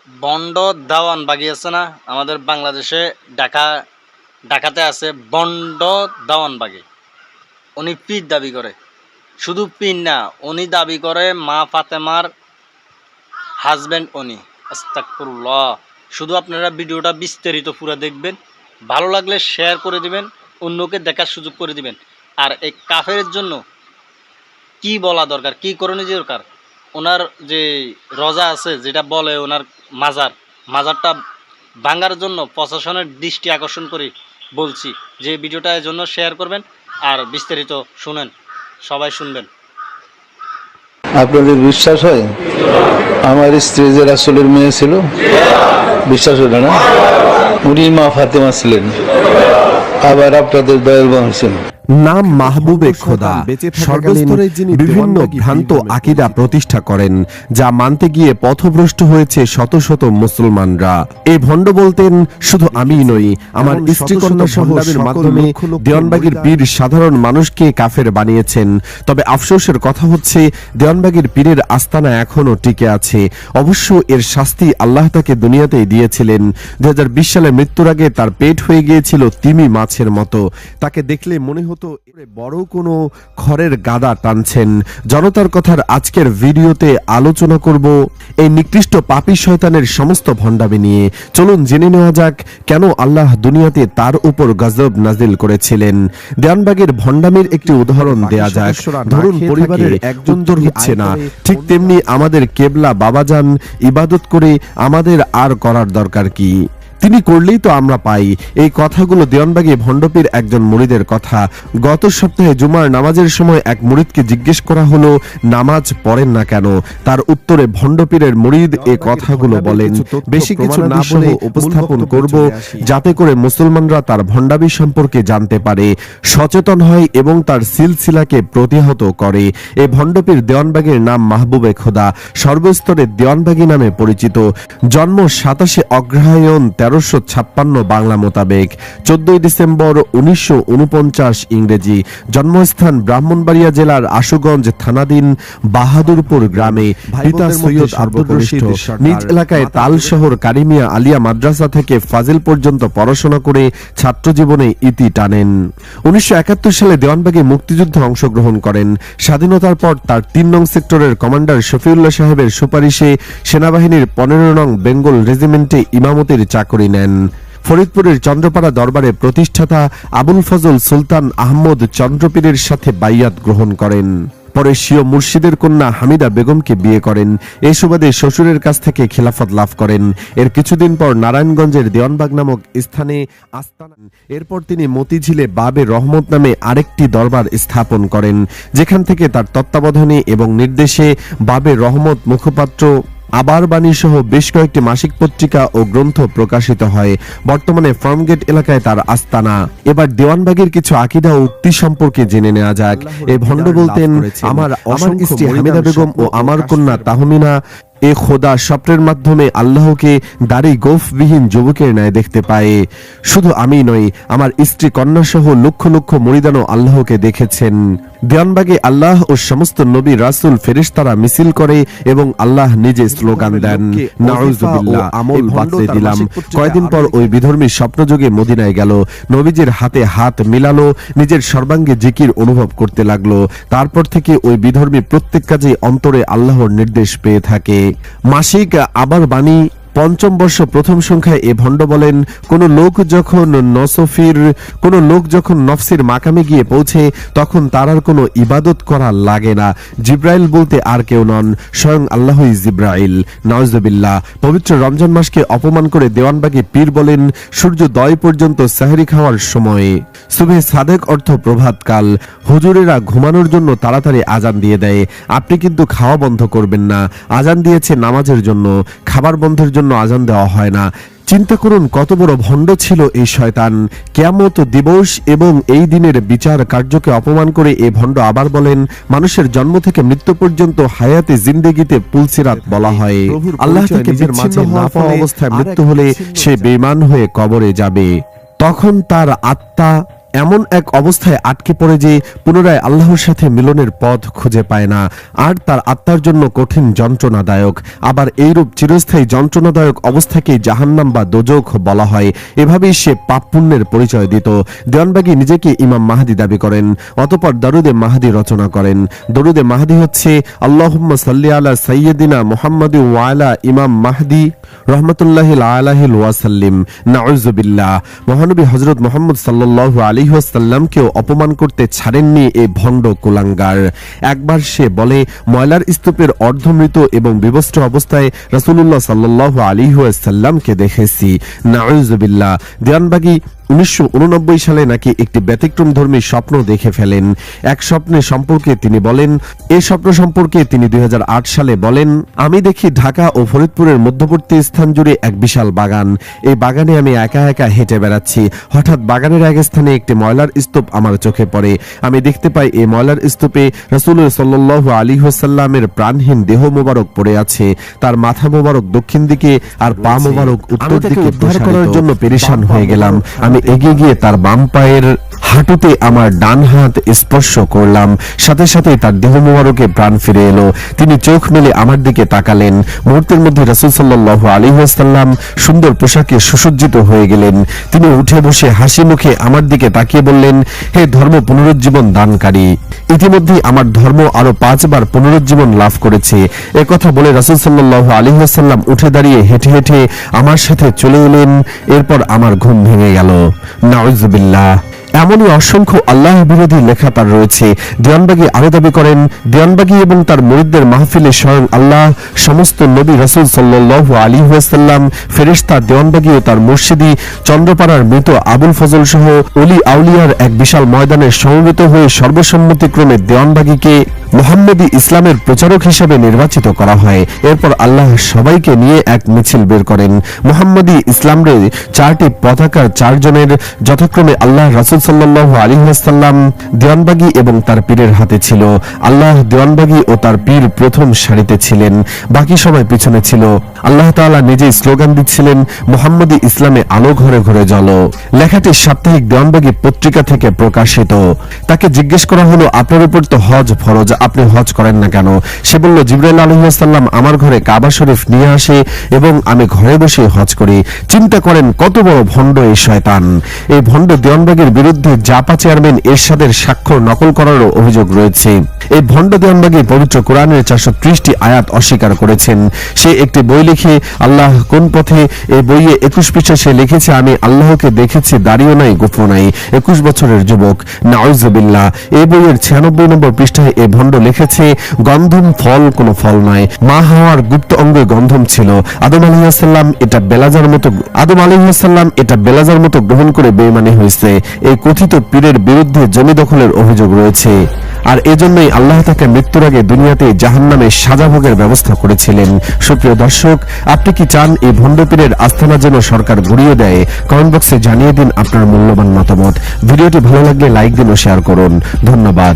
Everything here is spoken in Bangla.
বন্ড দাওয়ান বাগি আছে না আমাদের বাংলাদেশে, ঢাকাতে আছে বন্ড দাওয়ান বাগি। উনি পীর দাবি করে, শুধু পীর না, উনি দাবি করে মা ফাতেমার হাজব্যান্ড উনি। আস্তাগফিরুল্লাহ। শুধু আপনারা ভিডিওটা বিস্তারিত পুরো দেখবেন, ভালো লাগলে শেয়ার করে দিবেন, অন্যকে দেখার সুযোগ করে দিবেন। আর এই কাফেরের জন্য কি বলা দরকার, কি করণীয় দরকার, ওনার যে রজা আছে যেটা বলে ওনার মাজারটা ভাঙার জন্য প্রশাসনের দৃষ্টি আকর্ষণ করে বলছি যে ভিডিওটা এর জন্য শেয়ার করবেন আর বিস্তারিত শুনেন, সবাই শুনবেন। আপনাদের বিশ্বাস হয় আমার স্ত্রী যে রাসূলের মেয়ে ছিল? বিশ্বাস হলো না? উনি মা ফাতেমা ছিলেন, আবার আপনাদের দয়াল ছিলেন। নাম মাহবুবে খোদা সর্বস্তরে যিনি বিভিন্ন ভ্রান্ত আকীদা প্রতিষ্ঠা করেন, যা মানতে গিয়ে পথভ্রষ্ট হয়েছে শত শত মুসলমানরা। এই ভণ্ড বলতেন, শুধু আমিই নই, আমার স্ত্রী কন্যা সহ মাধ্যমে দেওয়ানবাগীর পীর সাধারণ মানুষকে কাফের বানিয়েছেন। তবে আফসোসের কথা হচ্ছে, দেওয়ানবাগীর পীরের আস্তানা এখনো টিকে আছে। অবশ্য এর শাস্তি আল্লাহ তাকে দুনিয়াতেই দিয়েছিলেন। 2020 সালে মৃত্যুর আগে তার পেট হয়ে গিয়েছিল তিমি মাছের মতো। তাকে দেখলে মনে হতো বড় কোনো খড়ের গাদা টানছেন। জনতার কথার আজকের ভিডিওতে আলোচনা করব এই নিকৃষ্ট পাপী শয়তানের সমস্ত ভণ্ডামি নিয়ে। চলুন জেনে নেওয়া যাক কেন আল্লাহ দুনিয়াতে তার উপর গজব নাজিল করেছিলেন। দেওয়ানবাগের ভণ্ডামির একটি উদাহরণ দেয়া যাক। ধরুন পরিবারের একজন হচ্ছে না, ঠিক তেমনি আমাদের কেবলা বাবাজান ইবাদত করে আমাদের আর করার দরকার কি? তিনি করলেই তো আমরা পাই। এই কথাগুলো দেওয়ানবাগী ভণ্ডপীর একজন মুরিদের কথা। গত সপ্তাহে জুমার নামাজের সময় এক মুরিদকে জিজ্ঞেস করা হলো, নামাজ পড়েন না কেন? তার উত্তরে ভণ্ডপীরের মুরিদ এ কথাগুলো বলেন। বেশি কিছু না বলে উপস্থাপন করব, যাতে করে মুসলমানরা তার ভণ্ডামি সম্পর্কে জানতে পারে, সচেতন হয় এবং তার সিলসিলাকে প্রতিহত করে। এই ভণ্ডপীর দেওয়ানবাগীর নাম মাহবুবে খোদা, সর্বস্তরে দেওয়ানবাগী নামে পরিচিত। জন্ম 27 অগ্রহায়ণ 1356 বাংলা মোতাবেক, 14 ডিসেম্বর 1949 ইংরেজি। জন্মস্থান ব্রাহ্মণবাড়িয়া জেলার আশুগঞ্জ থানাধীন বাহাদুরপুর গ্রামে। পিতা সৈয়দ আব্দুর রশিদ নিজ এলাকায় তাল শহর কারিমিয়া আলিয়া মাদ্রাসা থেকে ফাজিল পর্যন্ত পড়াশোনা করে ছাত্র জীবনে ইতি টানেন। 1971 সালে দেওয়ানবাগী মুক্তিযুদ্ধে অংশগ্রহণ করেন। স্বাধীনতার পর তার 3 নং সেক্টরের কমান্ডার শফিউল্লাহ সাহেবের সুপারিশে সেনাবাহিনীর 15 নং বেঙ্গল রেজিমেন্টে ইমামতির চাকরি নেন। ফরিদপুরের চন্দ্রপাড়া দরবারে প্রতিষ্ঠাতা আবুল ফজল সুলতান আহমদ চন্দ্রপীরের সাথে বাইয়াত গ্রহণ করেন। পরে স্বীয় মুর্শিদের কন্যা হামিদা বেগমকে বিয়ে করেন। এই সুবাদে শ্বশুরের কাছ থেকে খিলাফত লাভ করেন। এর কিছুদিন পর নারায়ণগঞ্জের দেওয়ানবাগ নামক স্থানে আস্তানা। এরপর তিনি মতিঝিলে বাবে রহমত নামে আরেকটি দরবার স্থাপন করেন, যেখান থেকে তার তত্ত্বাবধানে এবং নির্দেশে বাবে রহমত মুখপাত্র আবার বাণী সহ বেশ কয়েকটি মাসিক পত্রিকা ও গ্রন্থ প্রকাশিত হয়। বর্তমানে ফার্মগেট এলাকায় তার আস্তানা। এবার দেওয়ানবাগীর কিছু আকীদা ও উক্তি সম্পর্কে জেনে নেওয়া যাক। এই ভণ্ড বলতেন, আমার স্ত্রী হামিদা বেগম ও আমার কন্যা তাহমিনা এ খোদা স্বপ্নের মাধ্যমে আল্লাহকে দাড়ি গোফবিহীন যুবকের ন্যায় দেখতে পায়। শুধু আমি নই, আমার স্ত্রী কন্যা সহ লক্ষ লক্ষ মুরিদানও আল্লাহকে দেখেছেন। দেওয়ানবাগে আল্লাহ ও সমস্ত নবী রাসূল ফেরেশতারা মিছিল করে এবং আল্লাহ নিজে স্লোগান দেন, নাউযুবিল্লাহ, আমল বাতলে দিলাম। কয়েকদিন পর ওই বিধর্মী স্বপ্নযোগে মদিনায় গেল, নবীজির হাতে হাত মিলালো, নিজের সর্বাঙ্গে জিকির অনুভব করতে লাগলো। তারপর থেকে ওই বিধর্মী প্রত্যেক কাজে অন্তরে আল্লাহর নির্দেশ পেয়ে থাকে। মাসিক আবার বাণী 5ম বর্ষ 1ম সংখ্যায় এ ভণ্ড বলেন, কোন লোক যখন নফসের মাকামে গিয়ে পৌঁছে, তখন তার আর কোনো ইবাদত করা লাগে না। জিব্রাইল বলতে আর কেউ নন, স্বয়ং আল্লাহই জিব্রাইল। নাউযুবিল্লাহ। পবিত্র রমজান মাসকে অপমান করে দেওয়ানবাগী পীর বলেন, সূর্যোদয় পর্যন্ত সেহরি খাওয়ার সময়। সুবহে সাদেক অর্থ প্রভাতকাল। হুজুরেরা ঘুমানোর জন্য তাড়াতাড়ি আজান দিয়ে দেয়, আপনি কিন্তু খাওয়া বন্ধ করবেন না। আজান দিয়েছে নামাজের জন্য, খাবার বন্ধের জন্য আজান দেওয়া হয় না। চিন্তা করুন কত বড় ভণ্ড ছিল এই শয়তান। কিয়ামত দিবস এবং এই দিনের বিচার কার্যকে অপমান করে এ ভণ্ড আবার বলেন, মানুষের জন্ম থেকে মৃত্যু পর্যন্ত হায়াতে জিন্দেগিতে পুলসিরাত বলা হয়। আল্লাহ তাকে নিজের মাঝে না পাওয়া অবস্থায় মৃত্যু হলে সে বেঈমান হয়ে কবরে যাবে। তখন তার আত্মা এমন এক অবস্থায় আটকে পড়ে যে পুনরায় আল্লাহর সাথে মিলনের পথ খুঁজে পায় না, আর তার আত্মার জন্য কঠিন যন্ত্রণাদায়ক। আবার এইরূপ চিরস্থায়ী যন্ত্রণাদায়ক অবস্থাকে জাহান্নাম বা দোজখ বলা হয়। এভাবেই সে পাপ পুণ্যের পরিচয় দিত। দেওয়ানবাগী নিজেকে ইমাম মাহদি দাবি করেন, অতঃপর দরুদে মাহদি রচনা করেন। দরুদে মাহদি হচ্ছে আল্লাহুম্মা সাল্লি আলা সাইয়্যিদিনা মুহাম্মাদি ওয়া আলা ইমাম মাহদি রহমাতুল্লাহি আলাইহি ওয়া সাল্লিম। নাউযুবিল্লাহ। মহানবী হযরত মুহাম্মদ সাল্লাল্লাহু আলাইহি ওয়াসাল্লামকেও অপমান করতে ছাড়েননি এই ভণ্ড কুলাঙ্গার। একবার সে বলে, ময়লার স্তূপের অর্ধমৃত এবং বিবস্ত্র অবস্থায় রাসূলুল্লাহ সাল্লাল্লাহু আলাইহি ওয়াসাল্লামকে দেখেছি। নাউযুবিল্লাহ। দেওয়ানবাগী 1989 সালে নাকি একটি ব্যতিক্রমধর্মী স্বপ্ন দেখে ফেলেন। এক স্বপ্নের সম্পর্কে তিনি বলেন, এই স্বপ্ন সম্পর্কে তিনি 2008 সালে বলেন, আমি দেখি ঢাকা ও ফরিদপুরের মধ্যবর্তী স্থান জুড়ে এক বিশাল বাগান। এই বাগানে আমি একা একা হেঁটে বেড়াচ্ছি। হঠাৎ বাগানের এক স্থানে একটি ময়লার স্তূপ আমার চোখে পড়ে। আমি দেখতে পাই এই ময়লার স্তূপে রাসূল সাল্লাল্লাহু আলাইহি ওয়াসাল্লামের প্রাণহীন দেহ মোবারক পড়ে আছে। তার মাথা মোবারক দক্ষিণ দিকে আর পা মোবারক উত্তর দিকে উদ্ধার করার জন্য পেরেশান হয়ে গেলাম। আমি এগিয়ে গিয়ে তার বাম পায়ের হাঁটুতে আমার ডান হাত স্পর্শ করলাম। সাথে সাথে তার দেহ মোবারকে প্রাণ ফিরে এলো। তিনি চোখ মেলে আমার দিকে তাকালেন। মুহূর্তের মধ্যে রাসূল সাল্লাল্লাহু আলাইহি ওয়াসাল্লাম সুন্দর পোশাকে সুসজ্জিত হয়ে গেলেন। তিনি উঠে বসে হাসি মুখে আমার দিকে তাকিয়ে বললেন, হে ধর্ম পুনরুজ্জীবন দানকারী, ইতিমধ্যে আমার ধর্ম আরো 5 বার পুনরুজ্জীবন লাভ করেছে। একথা বলে রাসূল সাল্লাল্লাহু আলাইহি ওয়াসাল্লাম উঠে দাঁড়িয়ে হেঁটে হেঁটে আমার সাথে চলে এলেন। এরপর আমার ঘুম ভেঙে গেল। নাউযুবিল্লাহ। এমনই অসংখ্য আল্লাহ বিরোধী লেখা তার রয়েছে। দেওয়ানবাগী আরো দাবি করেন, দেওয়ানবাগী এবং তার মুরিদদের মাহফিলে স্বয়ং আল্লাহ, সমস্ত নবী রাসূল সাল্লাল্লাহু আলাইহি ওয়াসাল্লাম, ফেরেশতা, দেওয়ানবাগী ও তার মুর্শিদি চন্দ্রপাড়ার মৃত আবুল ফজল সহ ওলি আউলিয়ার এক বিশাল ময়দানে সমবেত হয়ে সর্বসম্মতিক্রমে দেওয়ানবাগীকে মুহাম্মদী ইসলামের প্রচারক হিসেবে নির্বাচিত করা হয়। এরপর আল্লাহ সবাইকে নিয়ে এক মিছিল বের করেন। মুহাম্মদী ইসলামের 4টি পতাকার 4 জনের যথাক্রমে আল্লাহ, রাসূল সাল্লাল্লাহু আলাইহি ওয়াসাল্লাম, দেওয়ানবাগী এবং তার পীরের হাতে ছিল। আল্লাহ, দেওয়ানবাগী ও তার পীর প্রথম সারিতে ছিলেন, বাকি সবাই পিছনে ছিল। আল্লাহ তাআলা নিজেই স্লোগান দিচ্ছিলেন, মুহাম্মদী ইসলামে আলো ঘরে ঘরে জ্বলো। লেখাটি সাপ্তাহিক দেওয়ানবাগী পত্রিকা থেকে প্রকাশিত। তাকে জিজ্ঞেস করা হলো, আপনার উপর তো হজ ফরজ, আপনি হজ করেন না কেন? সে বলল, জিবরাইল আলাইহিস সালাম আমার ঘরে কাবা শরীফ নিয়ে আসে এবং আমি ঘরে বসে হজ করি। চিন্তা করেন কত বড় ভণ্ড এই শয়তান। এই ভণ্ড দেওয়ানবাগীর বিরুদ্ধে জাপা চেয়ারম্যান এরশাদের স্বাক্ষর নকল করারও অভিযোগ রয়েছে। এই ভণ্ড দেওয়ানবাগী পবিত্র কোরআনের 430টি আয়াত অস্বীকার করেছেন। সে একটি বই লিখে, আল্লাহ কোন পথে, এই বইয়ে 21 পৃষ্ঠা সে লিখেছে, আমি আল্লাহকে দেখেছি, দাড়িও নাই, গোঁফও নাই। 21 বছরের যুবক। নাউযুবিল্লাহ। এই বইয়ের 96 নম্বর পৃষ্ঠায় এই ভণ্ড লিখেছে, গন্ধম ফল কোনো ফল নয়। মা হাওয়ার গুপ্ত অঙ্গে গন্ধম ছিল। আদম আলাইহিস সালাম এটা বেলাজার মতো গ্রহণ করে বেঈমানি হয়েছে। এই কথিত পীরের বিরুদ্ধে জমি দখলের অভিযোগ রয়েছে। আর এজন্যই আল্লাহ তাকে মৃত্যুর আগে দুনিয়াতে জাহান্নামে সাজা ভোগের ব্যবস্থা করেছিলেন। সুপ্রিয় দর্শক, আপনি কি চান এই ভণ্ড পীরের আস্তানা যেন সরকার ঘুরিয়ে দেয়? কমেন্ট বক্সে জানিয়ে দিন আপনার মূল্যবান মতামত। ভিডিওটি ভালো লাগলে লাইক দিন ও শেয়ার করুন। ধন্যবাদ।